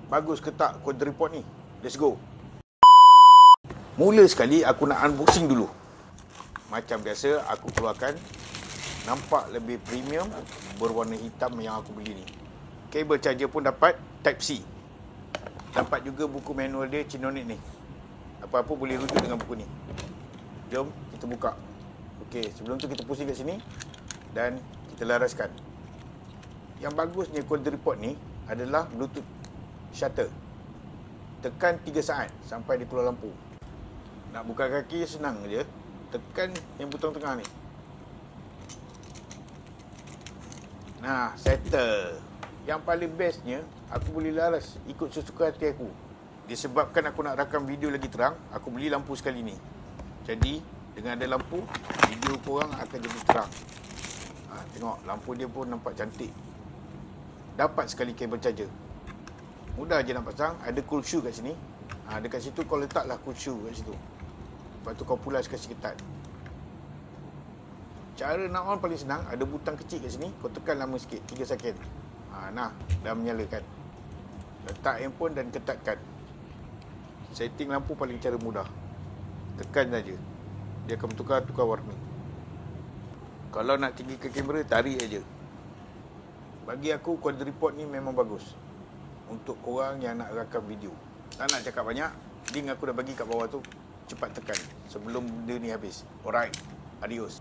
bagus ke tak quadripod ni. Let's go. Mula sekali aku nak unboxing dulu. Macam biasa aku keluarkan nampak lebih premium berwarna hitam yang aku beli ni. Kabel charger pun dapat Type C. Dapat juga buku manual dia Cinonit ni. Apa-apa boleh rujuk dengan buku ni. Jom kita buka. Okey, sebelum tu kita pusing kat sini dan kita laraskan. Yang bagusnya quadripod ni adalah Bluetooth shutter. Tekan 3 saat sampai dia keluar lampu. Nak buka kaki senang je. Tekan yang butang tengah ni. Nah, settle. Yang paling bestnya, aku boleh laras ikut sesuka hati aku. Disebabkan aku nak rakam video lagi terang, aku beli lampu sekali ni. Jadi, dengan ada lampu, video korang akan jadi terang. Tengok, lampu dia pun nampak cantik. Dapat sekali kabel charger. Mudah je nak pasang, ada cool shoe kat sini. Dekat situ kau letaklah cool shoe kat situ. Lepas tu kau pulas kasi ketat. Cara nak on paling senang, ada butang kecil kat sini, kau tekan lama sikit, 3 second. Nah, dah menyalakan. Letak handphone dan ketatkan. Setting lampu paling cara mudah. Tekan saja. Dia akan bertukar-tukar warna. Kalau nak tinggikan kamera, tarik aja. Bagi aku, quadripod ni memang bagus. Untuk korang yang nak rakam video. Tak nak cakap banyak, link aku dah bagi kat bawah tu. Cepat tekan sebelum benda ni habis. Alright, adios.